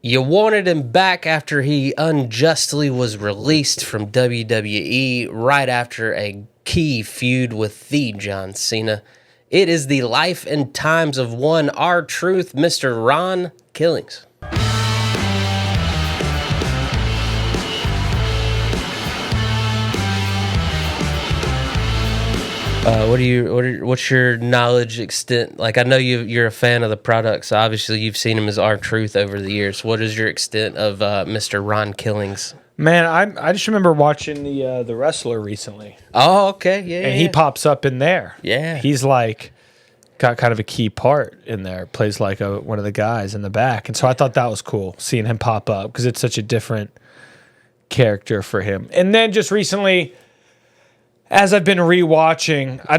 You wanted him back after he unjustly was released from WWE right after a key feud with the John Cena. It is the life and times of one R-Truth, Mr. Ron Killings. What's your knowledge extent? Like, I know you're a fan of the product, so obviously you've seen him as R-Truth over the years. What is your extent of Mr. Ron Killings? Man, I just remember watching the Wrestler recently. Oh, okay, yeah. And he pops up in there. Yeah. He's like got kind of a key part in there. Plays like one of the guys in the back, and so I thought that was cool seeing him pop up because it's such a different character for him. And then just recently, as I've been rewatching, I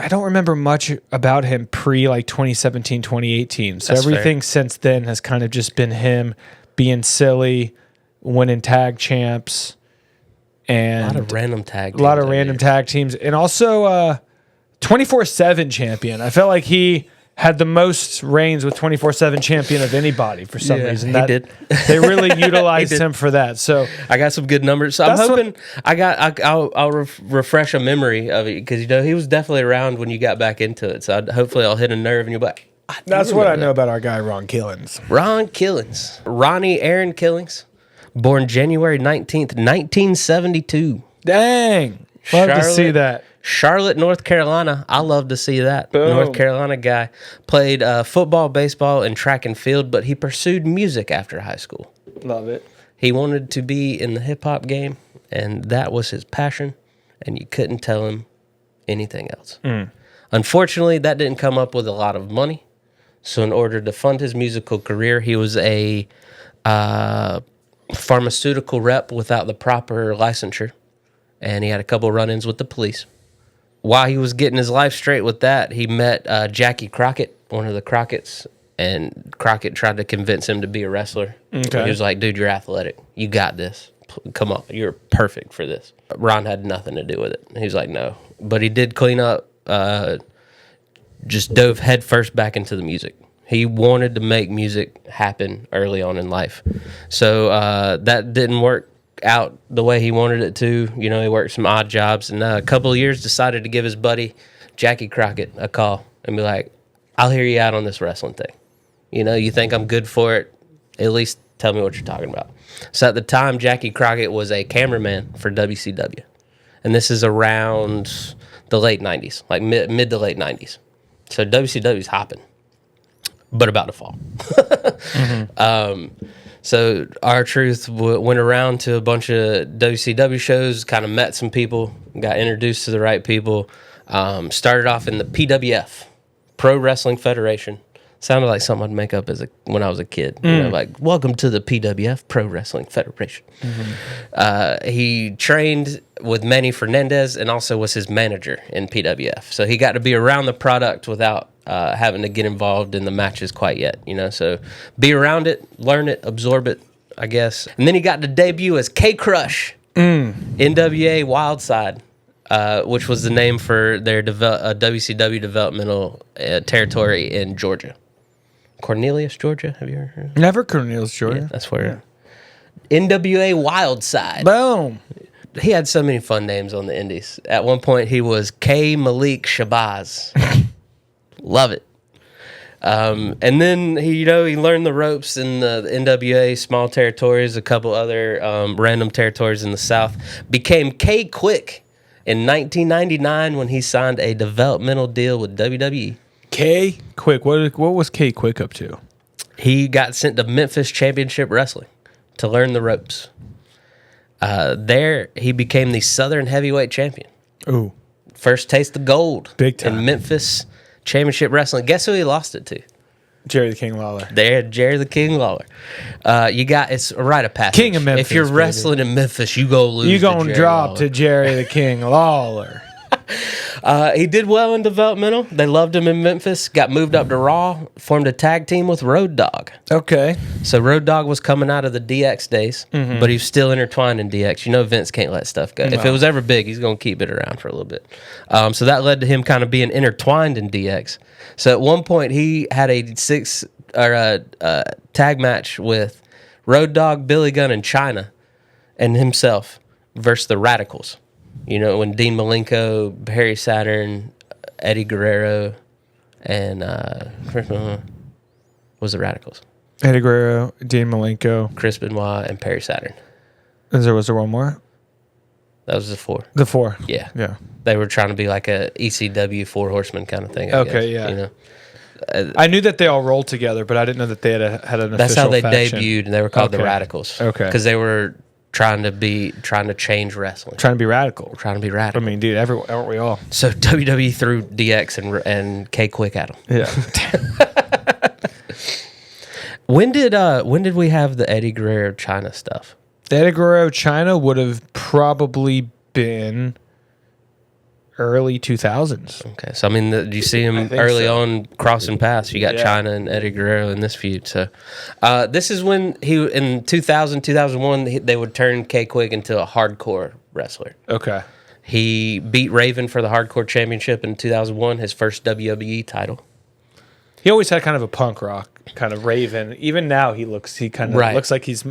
don't remember much about him pre like 2017, 2018. So That's everything fair. since then has kind of just been him being silly, winning tag champs, and A lot of random tag teams, and also 24/7 champion. I felt like he had the most reigns with 24/7 champion of anybody for some reason. He did. They really utilized him for that. So I got some good numbers. So I'm hoping I'll refresh a memory of it because he was definitely around when you got back into it. So hopefully I'll hit a nerve and you'll be like, that's what I know about our guy Ron Killings. Ron Killings, Ronnie Aaron Killings, born January 19th, 1972. Dang, love to see that. Charlotte, North Carolina. I love to see that. Boom. North Carolina guy. Played football, baseball, and track and field, but he pursued music after high school. Love it. He wanted to be in the hip-hop game, and that was his passion, and you couldn't tell him anything else. Unfortunately, that didn't come up with a lot of money, so in order to fund his musical career, he was a pharmaceutical rep without the proper licensure, and he had a couple run-ins with the police. While he was getting his life straight with that, he met Jackie Crockett, one of the Crockett's, and Crockett tried to convince him to be a wrestler. Okay. He was like, dude, you're athletic. You got this. Come on. You're perfect for this. Ron had nothing to do with it. He was like, no. But he did clean up, just dove headfirst back into the music. He wanted to make music happen early on in life. So that didn't work out the way he wanted it to. He worked some odd jobs, and a couple of years decided to give his buddy Jackie Crockett a call and be like, I'll hear you out on this wrestling thing. You think I'm good for it? At least tell me what you're talking about. So at the time, Jackie Crockett was a cameraman for WCW, and this is around the late 90s, like mid to late 90s. So WCW's hopping, but about to fall. So R-Truth went around to a bunch of WCW shows, kind of met some people, got introduced to the right people, started off in the PWF, Pro Wrestling Federation. Sounded like something I'd make up when I was a kid. Like, welcome to the PWF, Pro Wrestling Federation. He trained with Manny Fernandez and also was his manager in PWF. So he got to be around the product without having to get involved in the matches quite yet. So be around it, learn it, absorb it, I guess. And then he got to debut as K-Crush, NWA Wildside. Which was the name for their WCW developmental territory in Georgia. Cornelius, Georgia? Have you ever heard of it? Never Cornelius, Georgia. Yeah, that's where. Yeah. NWA Wildside. Boom. He had so many fun names on the indies. At one point, he was K. Malik Shabazz. Love it. And then he learned the ropes in the NWA, small territories, a couple other random territories in the South. Became K Quick in 1999 when he signed a developmental deal with WWE. K Quick. What was K Quick up to? He got sent to Memphis Championship Wrestling to learn the ropes. There, he became the Southern Heavyweight Champion. Ooh. First taste of gold. Big time. In Memphis Championship Wrestling. Guess who he lost it to? Jerry the King Lawler. There, Jerry the King Lawler. It's a rite of passage. King of Memphis. If you're wrestling in Memphis, you go lose. You gonna to Jerry drop Lawler. to Jerry the King Lawler. He did well in developmental. They loved him in Memphis. Got moved up to Raw. Formed a tag team with Road Dogg. Okay. So Road Dogg was coming out of the DX days, but he was still intertwined in DX. You know Vince can't let stuff go. No. If it was ever big, he's going to keep it around for a little bit. So that led to him kind of being intertwined in DX. So at one point, he had a tag match with Road Dogg, Billy Gunn, and China, and himself versus the Radicals. You know, when Dean Malenko, Harry Saturn, Eddie Guerrero, and was the Radicals? Eddie Guerrero, Dean Malenko, Chris Benoit, and Perry Saturn. Was there one more? That was the four. The four. Yeah. Yeah. They were trying to be like a ECW Four Horsemen kind of thing. I guess, yeah. You know? I knew that they all rolled together, but I didn't know that they had an official That's how they faction. debuted, and they were called the Radicals. Okay. Because they were trying to change wrestling. Trying to be radical. Trying to be radical. I mean, dude, aren't we all? So WWE threw DX and K Quick at them. Yeah. When did we have the Eddie Guerrero China stuff? The Eddie Guerrero China would have probably been early 2000s. Okay, so I mean, do you see him early on crossing paths? You got China and Eddie Guerrero in this feud. So this is when in 2000, 2001, they would turn K-Quick into a hardcore wrestler. Okay. He beat Raven for the hardcore championship in 2001, his first WWE title. He always had kind of a punk rock kind of Raven. Even now he kind of looks like he's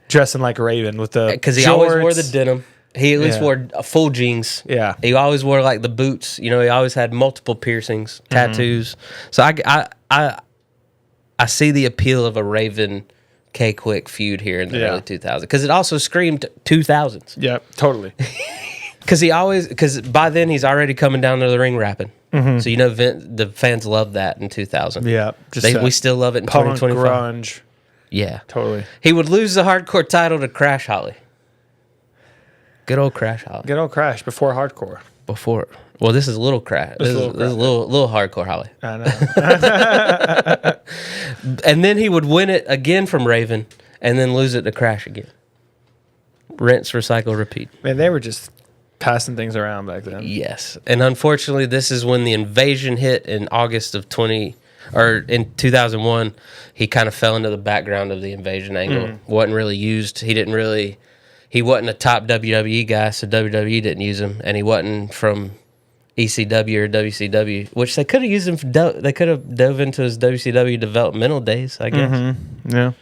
dressing like Raven with the because he always wore the denim. He at least wore full jeans. Yeah. He always wore like the boots. You know, he always had multiple piercings, tattoos. So I see the appeal of a Raven K-Quick feud here in the early 2000s because it also screamed 2000s. Yeah, totally. Because by then he's already coming down to the ring rapping. So you know the fans love that in 2000. Yeah, we still love it in punk 2025. grunge. Yeah, totally. He would lose the hardcore title to Crash Holly. Good old Crash Holly. Good old Crash before hardcore. Well, this is a little Crash. This is a little hardcore Holly. I know. And then he would win it again from Raven, and then lose it to Crash again. Rinse, recycle, repeat. Man, they were just passing things around back then. Yes, and unfortunately, this is when the invasion hit in August of in 2001. He kind of fell into the background of the invasion angle. Wasn't really used. He wasn't a top WWE guy, so WWE didn't use him, and he wasn't from ECW or WCW, which they could have used him. They could have dove into his WCW developmental days, I guess. Yeah.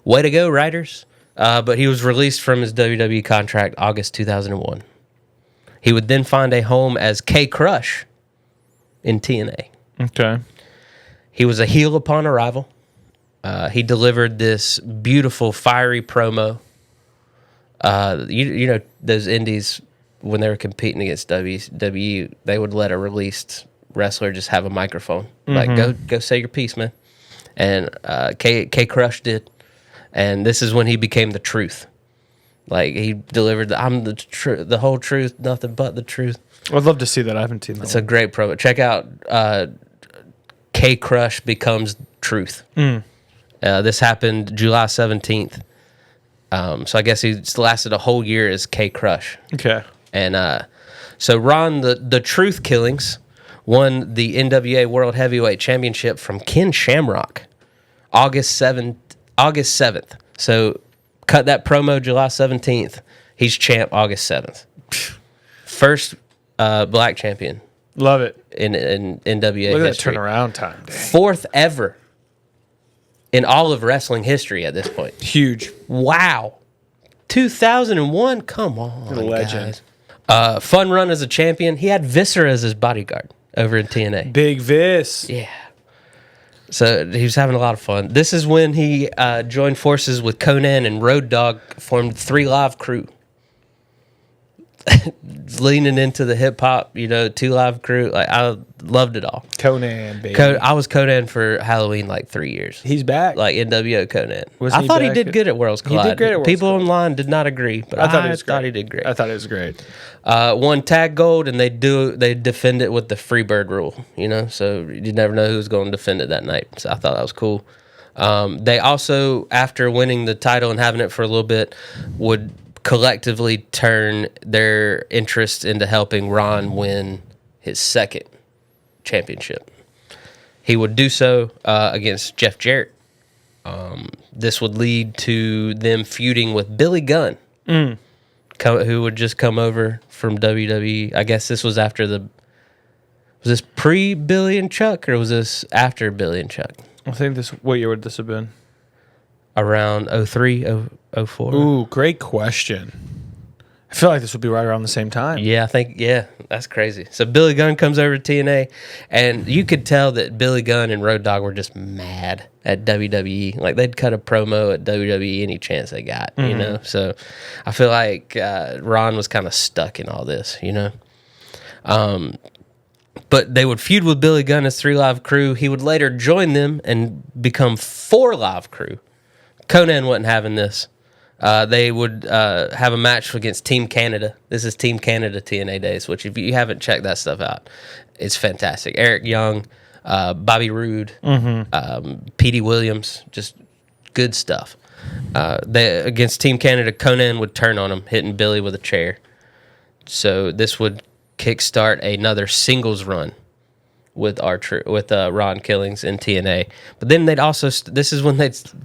Way to go, writers! But he was released from his WWE contract August 2001. He would then find a home as K Crush in TNA. Okay. He was a heel upon arrival. He delivered this beautiful, fiery promo. You know those indies when they were competing against WWE, they would let a released wrestler just have a microphone, like go say your piece, man. And K Crush did, and this is when he became the truth. Like he delivered, I'm the truth, the whole truth, nothing but the truth. I'd love to see that. I haven't seen that. It's a great promo. Check out K Crush becomes truth. This happened July 17th. So I guess he lasted a whole year as K Crush. Okay. And so Ron, the Truth Killings, won the NWA World Heavyweight Championship from Ken Shamrock, August 7th. So cut that promo July 17th. He's champ August 7th. First black champion. Love it. In NWA Look at history. that turnaround time. Dang. Fourth ever in all of wrestling history at this point. Huge. Wow. 2001? Come on, a legend. Guys. Fun run as a champion. He had Viscera as his bodyguard over in TNA. Big Vis. Yeah. So he was having a lot of fun. This is when he joined forces with Conan and Road Dogg, formed 3 Live Crew. Leaning into the hip hop, 2 Live Crew. Like I loved it all. Conan, baby. I was Conan for Halloween like 3 years. He's back. Like NWO Conan. Wasn't I thought he back did good at Worlds Collide. He did great at Worlds People Collide. online did not agree, but I thought he did great. I thought it was great. Won tag gold, and they defend it with the Freebird rule. So you never know who's going to defend it that night. So I thought that was cool. They also, after winning the title and having it for a little bit, would collectively turn their interest into helping Ron win his second championship. He would do so against Jeff Jarrett. This would lead to them feuding with Billy Gunn, who would just come over from WWE. I guess this was after was this pre-Billy and Chuck, or was this after Billy and Chuck? I think what year would this have been? Around 03, 04. Ooh, great question. I feel like this would be right around the same time. Yeah, I think, that's crazy. So Billy Gunn comes over to TNA, and you could tell that Billy Gunn and Road Dogg were just mad at WWE. Like, they'd cut a promo at WWE any chance they got, you know? So I feel like Ron was kind of stuck in all this, you know? But they would feud with Billy Gunn as 3 Live Crew. He would later join them and become 4 Live Crew. Conan wasn't having this. They would have a match against Team Canada. This is Team Canada TNA days, which if you haven't checked that stuff out, it's fantastic. Eric Young, Bobby Roode, Petey Williams, just good stuff. Against Team Canada, Conan would turn on him, hitting Billy with a chair. So this would kickstart another singles run with Ron Killings in TNA. But then they'd also, this is when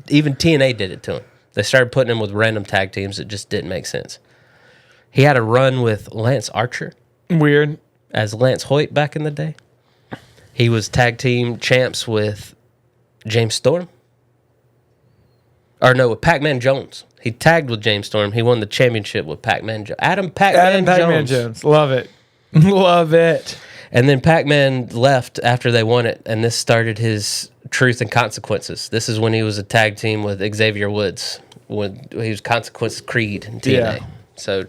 even TNA did it to him. They started putting him with random tag teams that just didn't make sense. He had a run with Lance Archer. Weird. As Lance Hoyt back in the day. He was tag team champs with James Storm. Or no, with Pac-Man Jones. He tagged with James Storm. He won the championship with Pac-Man Jones. Adam Pac-Man Jones. Love it. Love it. And then Pac-Man left after they won it, and this started his Truth and Consequences. This is when he was a tag team with Xavier Woods, when he was Consequence Creed in TNA. Yeah. So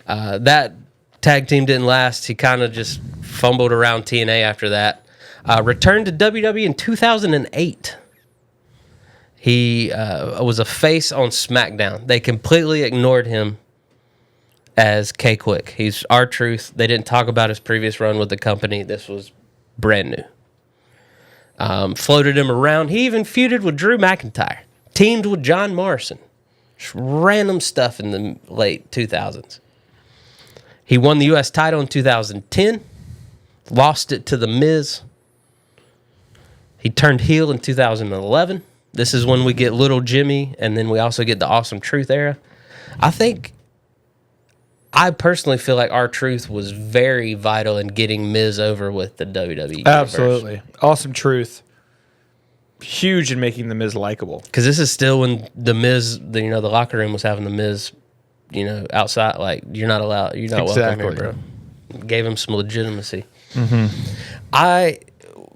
that tag team didn't last. He kind of just fumbled around TNA after that. Returned to WWE in 2008. He was a face on SmackDown. They completely ignored him as K-Quick. He's R-Truth. They didn't talk about his previous run with the company. This was brand new. Floated him around. He even feuded with Drew McIntyre. Teamed with John Morrison. Just random stuff in the late 2000s. He won the U.S. title in 2010. Lost it to The Miz. He turned heel in 2011. This is when we get Little Jimmy, and then we also get the Awesome Truth era. I personally feel like R-Truth was very vital in getting Miz over with the WWE. Absolutely. Universe. Awesome Truth. Huge in making the Miz likable. Because this is still when the Miz, the locker room was having the Miz, outside. Like, you're not allowed. You're not welcome here, bro. Gave him some legitimacy. Mm-hmm.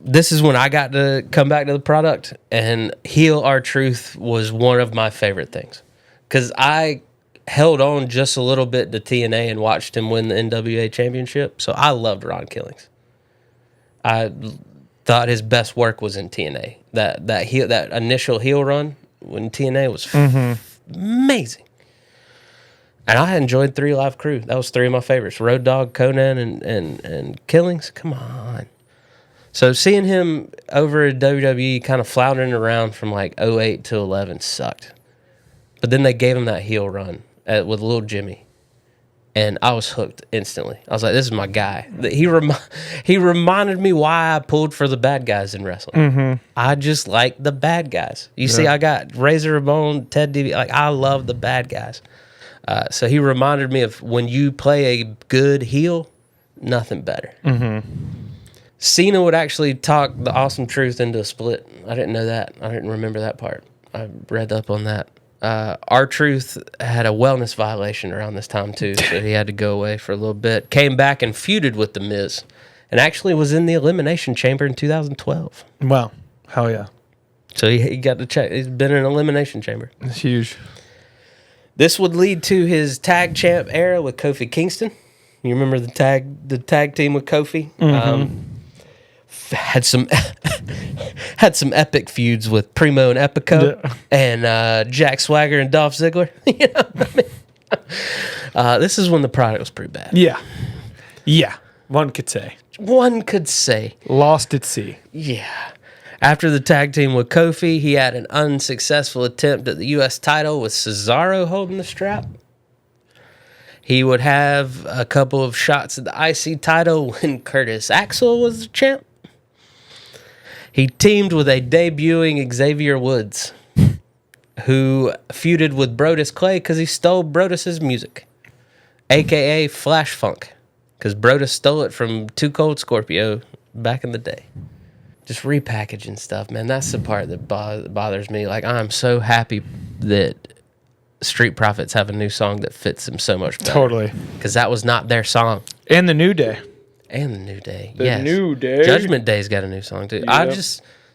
This is when I got to come back to the product, and heel R-Truth was one of my favorite things. Because I held on just a little bit to TNA and watched him win the NWA championship. So I loved Ron Killings. I thought his best work was in TNA. That initial heel run when TNA was amazing. And I enjoyed 3 Live Crew. That was 3 of my favorites. Road Dogg, Conan, and Killings. Come on. So seeing him over at WWE kind of floundering around from like 08 to 11 sucked. But then they gave him that heel run with Little Jimmy. And I was hooked instantly. I was like, this is my guy. He reminded me why I pulled for the bad guys in wrestling. Mm-hmm. I just like the bad guys. You see, I got Razor Ramon, Ted DiBiase. Like, I love the bad guys. So he reminded me of when you play a good heel, nothing better. Mm-hmm. Cena would actually talk the Awesome Truth into a split. I didn't know that. I didn't remember that part. I read up on that. R-Truth had a wellness violation around this time too, so he had to go away for a little bit. Came back and feuded with The Miz, and actually was in the Elimination Chamber in 2012. Wow. Hell yeah. So he got to check. He's been in an Elimination Chamber. That's huge. This would lead to his tag champ era with Kofi Kingston. You remember the tag team with Kofi? Mm-hmm. Had some epic feuds with Primo and Epico and Jack Swagger and Dolph Ziggler. You know what I mean? This is when the product was pretty bad. Yeah. One could say. Lost at sea. Yeah. After the tag team with Kofi, he had an unsuccessful attempt at the U.S. title with Cesaro holding the strap. He would have a couple of shots at the IC title when Curtis Axel was the champ. He teamed with a debuting Xavier Woods, who feuded with Brodus Clay because he stole Brodus's music, a.k.a. Flash Funk, because Brodus stole it from Too Cold Scorpio back in the day. Just repackaging stuff, man. That's the part that bothers me. Like, I'm so happy that Street Profits have a new song that fits them so much better. Totally. Because that was not their song. And the New Day. And the New Day. The New Day. Judgment Day's got a new song, too. Yep.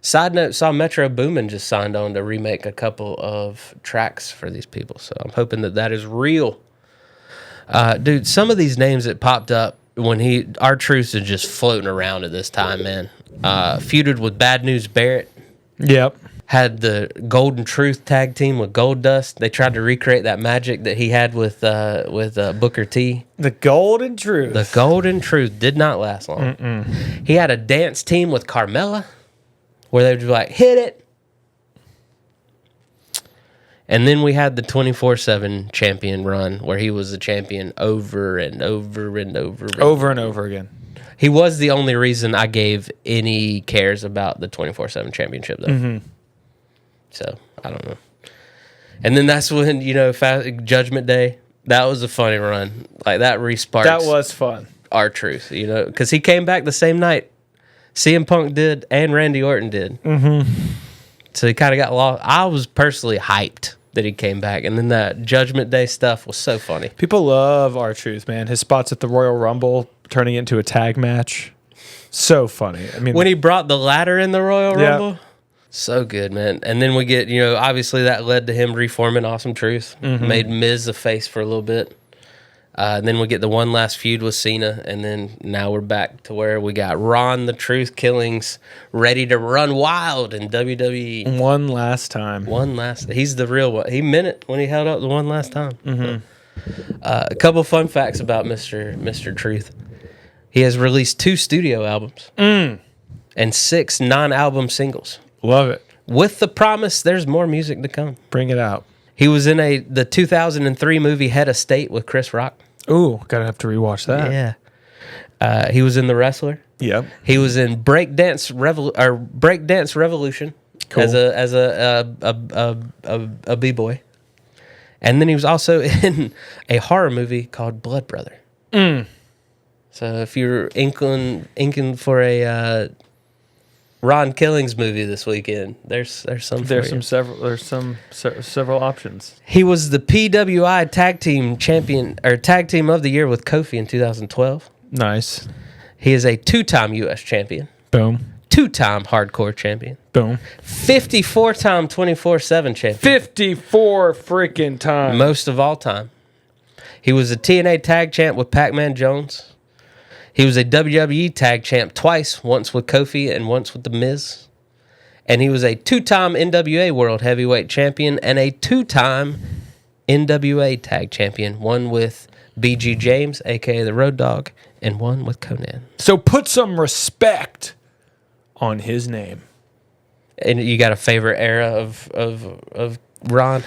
Side note, saw Metro Boomin just signed on to remake a couple of tracks for these people. So I'm hoping that is real. Dude, some of these names that popped up when R-Truth is just floating around at this time, man. Feuded with Bad News Barrett. Yep. Had the Golden Truth tag team with Gold Dust. They tried to recreate that magic that he had with Booker T. The Golden Truth. The Golden Truth did not last long. He had a dance team with Carmella where they would be like, hit it. And then we had the 24/7 champion run where he was the champion over and over and over. Over and over again. He was the only reason I gave any cares about the 24/7 championship, though. Mm-hmm. So, I don't know. And then that's when, Judgment Day, that was a funny run. Like, that resparked. That was fun. R-Truth, because he came back the same night CM Punk did and Randy Orton did. Mm-hmm. So he kind of got lost. I was personally hyped that he came back. And then that Judgment Day stuff was so funny. People love R-Truth, man. His spots at the Royal Rumble, turning it into a tag match. So funny. I mean, when he brought the ladder in the Royal Rumble. So good, man. And then we get, obviously that led to him reforming Awesome Truth. Mm-hmm. Made Miz a face for a little bit. And then we get the one last feud with Cena. And then now we're back to where we got Ron the Truth Killings ready to run wild in WWE. One last time. He's the real one. He meant it when he held up the one last time. Mm-hmm. A couple fun facts about Mr. Truth. He has released 2 studio albums and 6 non-album singles. Love it. With the promise there's more music to come. Bring it out. He was in the 2003 movie Head of State with Chris Rock. Ooh, gotta have to rewatch that. Yeah. He was in The Wrestler. Yep. He was in Breakdance Revolution cool. as a b-boy. And then he was also in a horror movie called Blood Brother. So if you're inking for a Ron Killings movie this weekend, there's several options. He was the PWI tag team champion or tag team of the year with Kofi in 2012. Nice. He is a 2-time U.S. champion. Boom. 2-time hardcore champion. Boom. 54-time 24/7 champion. 54 freaking times. Most of all time. He was a TNA tag champ with Pac-Man Jones. He was a WWE tag champ twice, once with Kofi and once with The Miz. And he was a 2-time NWA World Heavyweight Champion and a 2-time NWA tag champion, one with BG James, a.k.a. the Road Dogg, and one with Conan. So put some respect on his name. And you got a favorite era of Ron?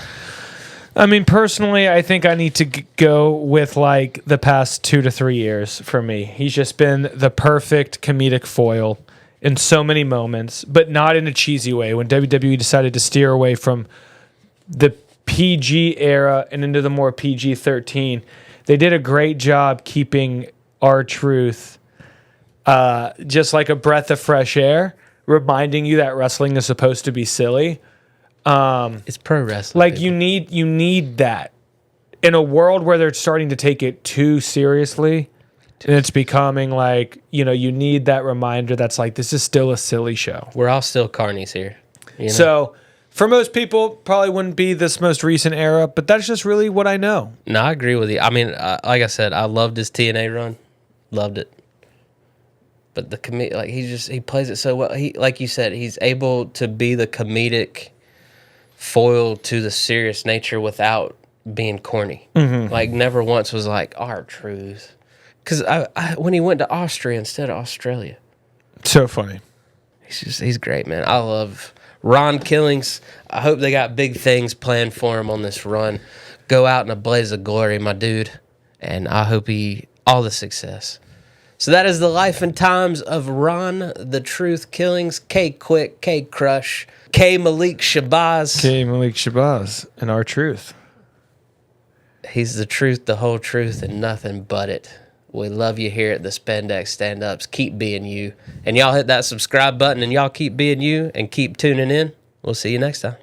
I mean, personally, I think I need to go with like the past 2 to 3 years for me. He's just been the perfect comedic foil in so many moments, but not in a cheesy way. When WWE decided to steer away from the PG era and into the more PG-13, they did a great job keeping R-Truth just like a breath of fresh air, reminding you that wrestling is supposed to be silly. It's pro wrestling. Like you need that in a world where they're starting to take it too seriously, and it's becoming like you need that reminder that's like this is still a silly show. We're all still carnies here. So for most people, probably wouldn't be this most recent era, but that's just really what I know. No, I agree with you. I mean, like I said, I loved his TNA run, loved it. But the like he plays it so well. He, like you said, he's able to be the comedic foil to the serious nature without being corny. Mm-hmm. Like never once was like R-Truth, because when he went to Austria instead of Australia, so funny. He's great, man. I love Ron Killings. I hope they got big things planned for him on this run. Go out in a blaze of glory, my dude. and I hope he all the success. So that is the life and times of Ron the Truth Killings, K Quick, K Crush, K Malik Shabazz. K Malik Shabazz and our truth. He's the truth, the whole truth, and nothing but it. We love you here at the Spandex StandUps. Keep being you. And y'all hit that subscribe button and y'all keep being you and keep tuning in. We'll see you next time.